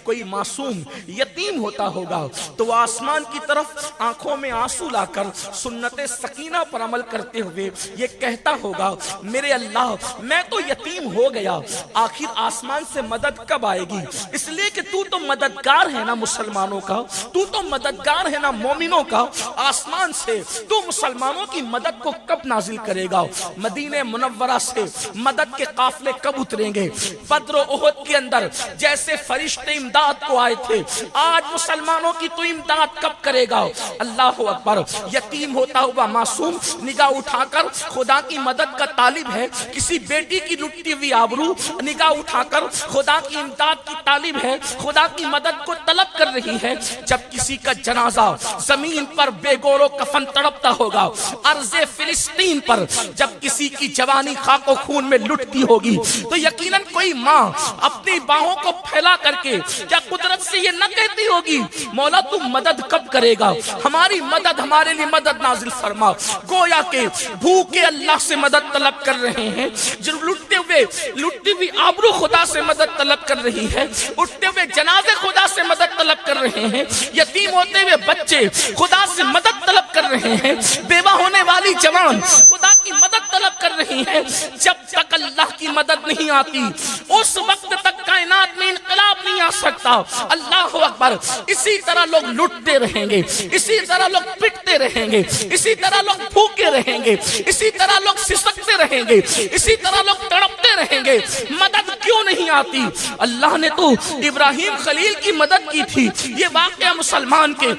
کوئی معصوم یتیم ہوتا ہوگا تو وہ آسمان کی طرف آنکھوں میں آنسو لا کر سنت سکینہ پر عمل کرتے ہوئے یہ کہتا ہوگا میرے اللہ میں تو یتیم ہو گیا، آخر آسمان سے مدد کب آئے گی؟ اس لیے کہ تو تو مددگار ہے نا مسلمانوں کا، تو تو مددگار ہے نا مومنوں کا، آسمان سے تو مسلمانوں کی مدد کو کب نازل کرے گا؟ مدینہ منورہ سے مدد کے قافلے کب اتریں گے؟ بدر و احد کے اندر جیسے فرشتے امداد کو آئے تھے، آج مسلمانوں کی تو امداد کب کرے گا؟ اللہ اکبر۔ یتیم ہوتا ہوا معصوم نگاہ اٹھا کر خدا کی مدد کا طالب ہے، کسی بیٹی کی لٹتی ہوئی آبرو نگاہ اٹھا کر خدا کی امداد کی طالب ہے، خدا کی مدد کو طلب کر رہی ہے۔ جب کسی کا جنازہ زمین پر بے گور و کفن تڑپتا ہوگا، ارض فلسطین پر جب کسی کی جوانی خاک و خون میں لٹتی ہوگی تو یقیناً کوئی ماں اپنی باہوں کو پھیلا کر کے کیا قدرت سے یہ نہ کہتی ہوگی مولا تو مدد کب کرے گا؟ ہماری مدد، ہمارے لیے مدد نازل فرما۔ گویا کہ بھوکے اللہ سے مدد طلب کر رہے ہیں، جو لٹتی ہوئی آبرو خدا سے مدد طلب کر رہی ہے، اٹھتے ہوئے جنازے خدا سے مدد طلب کر رہے ہیں، یتیم ہوتے ہوئے بچے خدا سے مدد طلب کر رہے ہیں، بیوہ ہونے والی جوان خدا کی مدد طلب کر رہی ہے۔ جب تک اللہ کی مدد نہیں آتی اس وقت تک کائنات میں انقلاب نہیں آ سکتا۔ اللہ اکبر۔ اسی طرح لوگ لٹتے رہیں گے، اسی طرح لوگ پٹتے رہیں گے، اسی طرح لوگ بھوکے رہیں گے، اسی طرح لوگ سسکتے رہیں گے، اسی طرح لوگ تڑپتے رہیں گے۔ مدد کیوں نہیں آتی؟ اللہ نے تو ابراہیم خلیل کی مدد کی تھی۔ یہ واقعہ مسلمان کے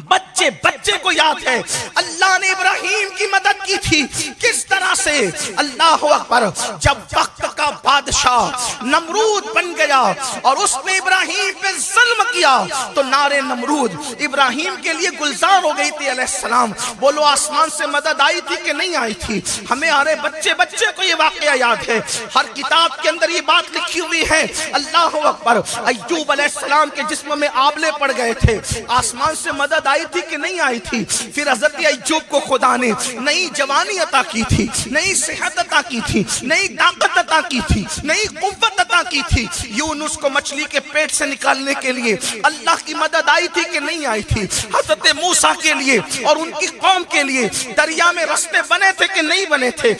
بچے کو یاد ہے، اللہ نے ابراہیم کی مدد کی تھی۔ کس طرح سے؟ اللہ اکبر۔ جب وقت کا بادشاہ نمرود بن گیا اور اس نے ابراہیم پہ ظلم کیا تو نارے نمرود ابراہیم کے لیے گلزار ہو گئی تھی علیہ السلام۔ بولو آسمان سے مدد آئی تھی کہ نہیں آئی تھی؟ ہمیں ہمارے بچے کو یہ واقعہ یاد ہے، ہر کتاب کے اندر یہ بات لکھی ہوئی ہے۔ اللہ اکبر۔ ایوب علیہ السلام کے جسم میں آبلے پڑ گئے تھے، آسمان سے مدد آئی تھی کہ نہیں آئی تھی؟ پھر حضرت ایوب کو خدا نے نئی جوانی عطا کی تھی، نئی صحت عطا کی تھی، نئی طاقت عطا کی تھی، نئی قوت عطا کی تھی۔ یونس کو مچھلی کے پیٹ سے نکالنے کے لیے اللہ کی مدد آئی تھی کہ نہیں آئی تھی؟ حضرت موسیٰ کے لیے اور ان کی قوم کے لیے دریا میں رستے بنے تھے کہ نہیں بنے تھے؟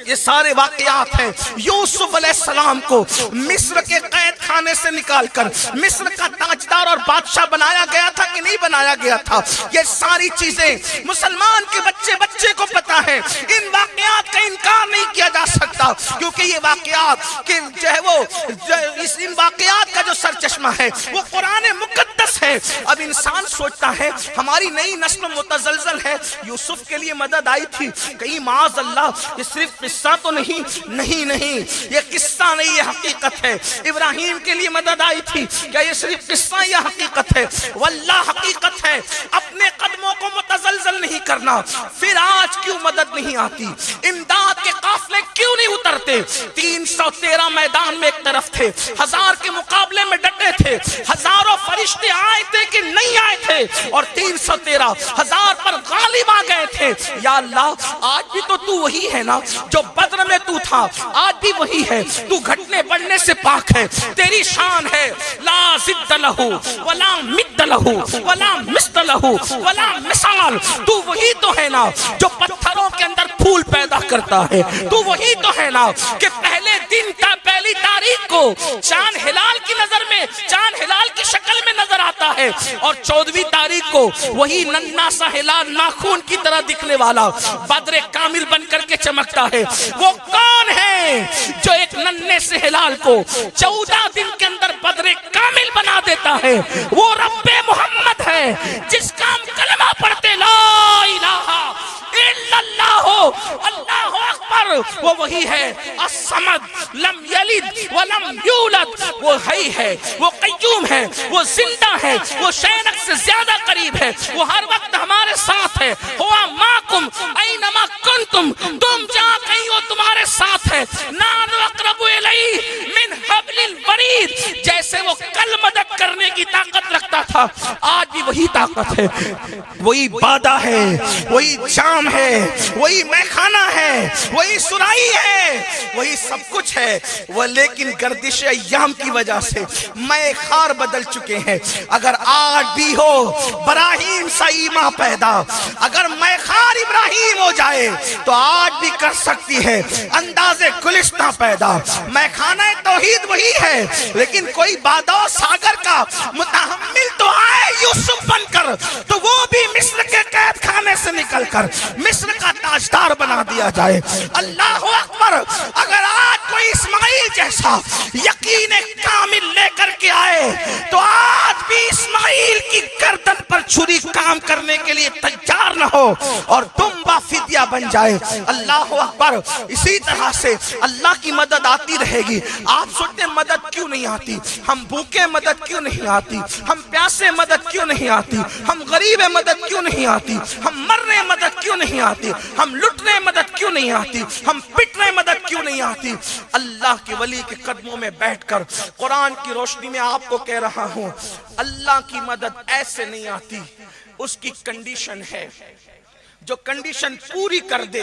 یہ سارے واقعات ہیں۔ یوسف علیہ السلام کو مصر کے قید خانے سے نکال کر مصر کا تاجدار اور بادشاہ بنایا گیا تھا کہ نہیں بنایا گیا تھا؟ یہ ساری چیزیں مسلمان کے بچے کو پتا ہے۔ ان واقعات کا انکار نہیں کیا جا سکتا کیونکہ یہ واقعات کہ جو ہے وہ ان واقعات کا جو سرچشمہ ہے وہ قرآن مقدس ہے۔ اب انسان سوچتا ہے ہماری نئی نسل متزلزل ہے، یوسف کے لیے مدد آئی تھی، کہیں معاذ اللہ یہ صرف قصہ تو نہیں، یہ قصہ نہیں، یہ حقیقت ہے۔ ابراہیم کے لیے مدد آئی تھی، کیا یہ صرف قصہ یا حقیقت ہے؟ واللہ حقیقت ہے۔ اپنے قدموں کو متزلزل نہیں کرنا۔ پھر آج کیوں مدد نہیں آتی؟ امداد کے قافلے کیوں نہیں اترتے؟ 313 میدان میں ایک طرف تھے، 1000 کے مقابلے میں ڈٹے تھے، ہزاروں فرشتے آئے تھے کہ نہیں آئے تھے اور 313 1000 پر غالب آ گئے تھے۔ یا اللہ آج بھی تو وہی ہے نا جو بدر میں تو تھا، آج بھی وہی ہے۔ تو گھٹنے بڑھنے سے پاک ہے، تیری شان ہے لا ضد لہو ولا مد لہو ولا مثل لہو ولا مثال۔ تو وہی تو ہے نا جو پتھروں کے اندر پھول پیدا کرتا ہے، تو وہی تو ہے نا کہ پہلے دن کا پہلی تاریخ کو چاند ہلال کی نظر میں، چاند ہلال کی شکل میں نظر آتا ہے اور 14ویں تاریخ کو وہی ننھا سا ہلال ناخون کی طرح دکھنے والا بدر کامل بن کر کے چمکتا ہے۔ وہ کون ہے جو ایک ننھے سے ہلال کو 14 دن کے اندر بدر کامل بنا دیتا ہے؟ وہ رب محمد ہے جس کا ہم کلمہ پڑھتے لا الہ الا اللہ اللہ اکبر۔ وہ وہی ہے الصمد لم یلد ولم یولد، وہ ہے، وہ قیوم ہے، وہ زندہ ہے، وہ شینک سے زیادہ قریب ہے، وہ ہر وقت ہمارے ساتھ ہے۔ ہوا ماکم اینما کنتم، تم جہاں کہیں ہو تمہارے ساتھ ہے۔ نحن اقرب الیہ من حبل الورید، جیسے وہ کل مدد کرنے کی طاقت رکھتا کرتا تھا آج بھی وہی طاقت ہے، وہی بادہ ہے، وہی جام ہے، وہی میخانہ ہے، وہی سرائی ہے، وہی سب کچھ ہے وہ، لیکن گردش ایام کی وجہ سے میں خار بدل چکے ہیں۔ اگر آج بھی ہو ابراہیم سا ایمان پیدا، اگر میں خار ابراہیم ہو جائے تو آج بھی کر سکتی ہے انداز گلستہ پیدا۔ میں خانہ توحید وہی ہے، لیکن کوئی بادہ ساگر کا متحمل تو آئے یوسف بن کر، تو وہ بھی مصر کے قید خانے سے نکل کر مصر کا تاجدار بنا دیا جائے۔ اللہ اکبر! اگر آج کوئی اسماعیل جیسا یقین کامل لے کر کے آئے تو آج بھی اسماعیل کی گردن پر چھری کام کرنے کے لیے تیار نہ ہو اور تم فدیہ بن جائے۔ اللہ اکبر! اسی طرح سے اللہ کی مدد آتی رہے گی۔ آپ سوچتے مدد کیوں نہیں آتی؟ ہم بھوکے مدد کیوں نہیں آتی؟ ہم پیاسے مدد کیوں نہیں آتی؟ ہم غریب مدد کیوں نہیں آتی؟ ہم مرنے مدد کیوں نہیں آتی؟ ہم لٹنے مدد کیوں نہیں آتی؟ ہم پٹنے مدد کیوں نہیں آتی؟ اللہ کے ولی کے قدموں میں بیٹھ کر قرآن کی روشنی میں آپ کو کہہ رہا ہوں، اللہ کی مدد ایسے نہیں آتی، اس کی کنڈیشن ہے۔ جو کنڈیشن پوری کر دے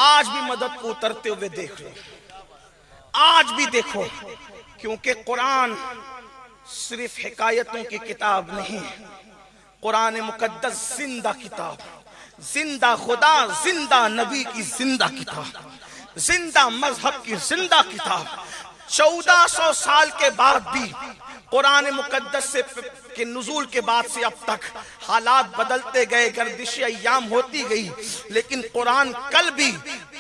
آج بھی مدد کو اترتے ہوئے دیکھ لو، آج بھی دیکھو، کیونکہ قرآن صرف حکایتوں کی کتاب نہیں، قرآن مقدس زندہ کتاب، زندہ خدا، زندہ نبی کی زندہ کتاب، زندہ مذہب کی زندہ کتاب۔ 1400 سال کے بعد بھی قرآن مقدس کے نزول کے بعد سے اب تک حالات بدلتے گئے، گردش ایام ہوتی گئی، لیکن قرآن کل بھی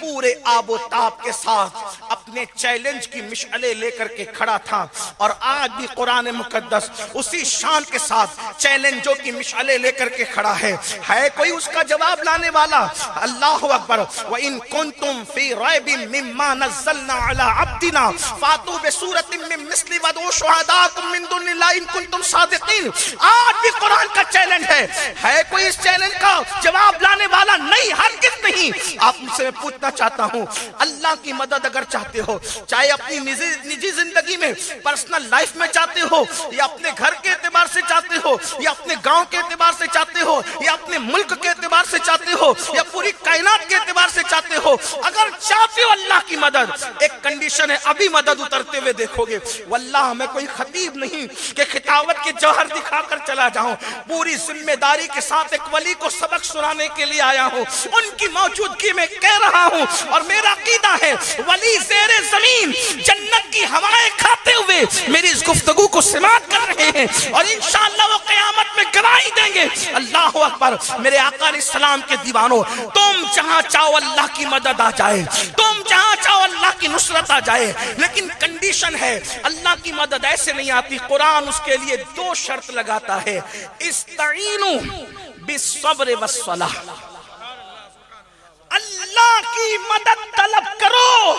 پورے آب و تاب کے ساتھ اپنے چیلنج کی مشعلے لے کر کے کھڑا تھا، اور آج بھی قرآن مقدس اسی شان کے ساتھ چیلنجوں کی مشعلے لے کر کے کھڑا ہے۔ ہے کوئی اس کا جواب لانے والا؟ اللہ اکبر! وَإِن كُنتُم فِي رَيْبٍ مِّمَّا نَزَّلْنَا عَلَىٰ عَبْدِنَا فَأْتُوا بِسُورَةٍ مِّن مِّثْلِهِ وَادْعُوا شُهَدَاءَكُم مِّن دُونِ اللَّهِ إِن كُنتُم صَادِقِينَ۔ آج بھی قرآن کا چیلنج ہے کوئی اس چیلنج کا جواب لانے والا؟ نہیں، ہرگز نہیں۔ آپ مجھ سے میں پوچھنا چاہتا ہوں، اللہ کی مدد اگر چاہتے ہو، چاہے اپنی نجی زندگی میں، پرسنل لائف میں چاہتے ہو، یا اپنے گھر کے اعتبار سے چاہتے ہو، یا اپنے گاؤں کے اعتبار سے چاہتے ہو، یا اپنے ملک کے اعتبار سے چاہتے ہو، یا پوری کائنات کے اعتبار سے چاہتے ہو، اگر چاہتے ہو اللہ کی مدد، ایک کنڈیشن ہے، ابھی مدد اترتے ہوئے دیکھو گے۔ واللہ میں کوئی خطیب نہیں کہ خطابت کے جوہر دکھا کر چلا جاؤں، پوری ذمہ داری کے ساتھ ایک ولی کو سبق سنانے کے لیے آیا ہوں، ان کی موجودگی میں کہہ رہا ہوں، اور میرا عقیدہ ہے ولی زیر زمین جنت کی ہوائیں کھاتے ہوئے میری اس گفتگو کو سماعت کر رہے ہیں، اور انشاءاللہ وہ قیامت میں گواہی دیں گے۔ اللہ اکبر! میرے آقا علیہ السلام کے دیوانوں، تم جہاں چاہو اللہ کی مدد آ جائے، تم جہاں چاہو اللہ کی نصرت آ جائے، لیکن کنڈیشن ہے اللہ کی مدد ایسے نہیں آتی۔ قرآن اس کے لیے 2 شرط لگاتا ہے، استعینوا بالصبر والصلاۃ، اللہ کی مدد طلب کرو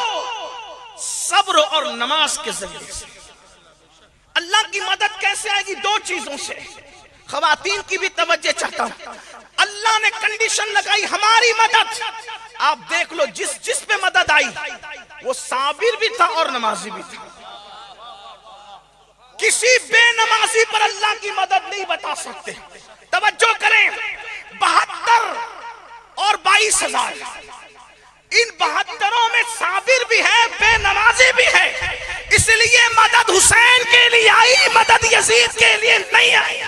صبر اور نماز کے ذریعے سے۔ اللہ کی مدد کیسے آئے گی؟ 2 چیزوں سے۔ خواتین کی بھی توجہ چاہتا ہوں، اللہ نے کنڈیشن لگائی ہماری مدد، آپ دیکھ لو جس پہ مدد آئی وہ صابر بھی تھا اور نمازی بھی تھا۔ کسی بے نمازی پر اللہ کی مدد نہیں بتا سکتے۔ توجہ کریں، 72 اور 22,000، ان 72 میں صابر بھی ہے، بے نمازی بھی ہے، اس لیے مدد حسین کے لیے آئی، مدد یزید کے لیے نہیں آئی۔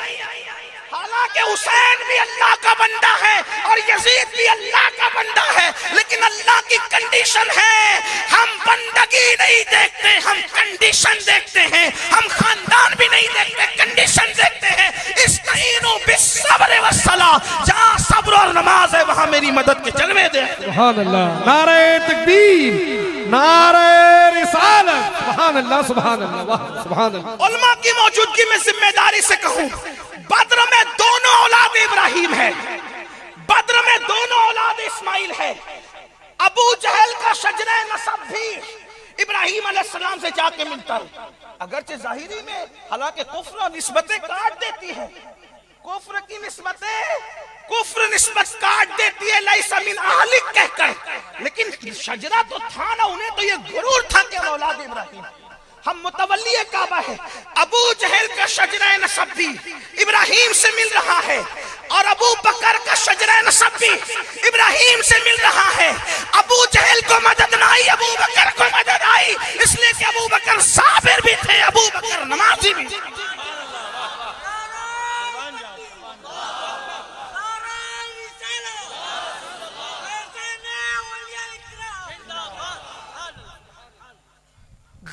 حالانکہ حسین بھی اللہ کا بندہ ہے اور یزید بھی اللہ کا بندہ ہے، لیکن اللہ کی کنڈیشن ہے، ہم بندگی نہیں دیکھتے، ہم کنڈیشن دیکھتے ہیں، ہم خاندان بھی نہیں دیکھتے، کنڈیشن دیکھتے ہیں۔ استعینوا بالصبر والصلاۃ، جہاں صبر اور نماز ہے وہاں میری مدد کے جلوے دے۔ سبحان اللہ، نعرہ تکبیر، نعرہ رسالت، سبحان اللہ، سبحان اللہ، سبحان اللہ۔ علماء کی موجودگی میں ذمہ داری سے کہوں، بدر میں دونوں اولاد ابراہیم ہے، بدر میں دونوں اولاد اسماعیل ہے۔ ابو جہل کا شجرہ نسب بھی ابراہیم علیہ السلام سے جا کے ملتا ہے، اگرچہ ظاہری میں، حالانکہ کفر اور نسبتیں کاٹ دیتی ہیں، کفر کی نسبتیں، کفر نسبت کاٹ دیتی ہے لیس من اہلک کہہ کر، لیکن شجرہ تو تھا نا، انہیں تو یہ غرور تھا کہ اولاد ابراہیم، ہم متولی کعبہ ہے۔ ابو جہل کا شجرہ نسب بھی ابراہیم سے مل رہا ہے، اور ابو بکر کا شجرہ نسب بھی ابراہیم سے مل رہا ہے۔ ابو جہل کو مدد نہ آئی، ابو بکر کو مدد آئی، اس لیے کہ ابو بکر صابر بھی تھے، ابو بکر نمازی بھی تھے۔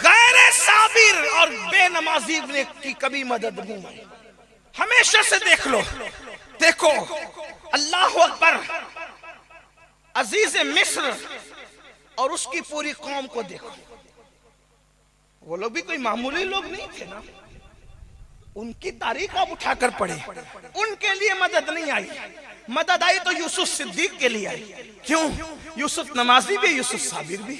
غیر صابر اور بے نمازی نے کی کبھی مدد نہیں آئی۔ ہمیشہ سے دیکھ لو، دیکھو اللہ اکبر، عزیز مصر اور اس کی پوری قوم کو دیکھو، وہ لوگ بھی کوئی معمولی لوگ نہیں تھے نا۔ ان کی تاریخ آپ اٹھا کر پڑھیں، ان کے لیے مدد نہیں آئی، مدد آئی تو یوسف صدیق کے لیے آئی۔ کیوں؟ یوسف نمازی بھی، یوسف صابر بھی۔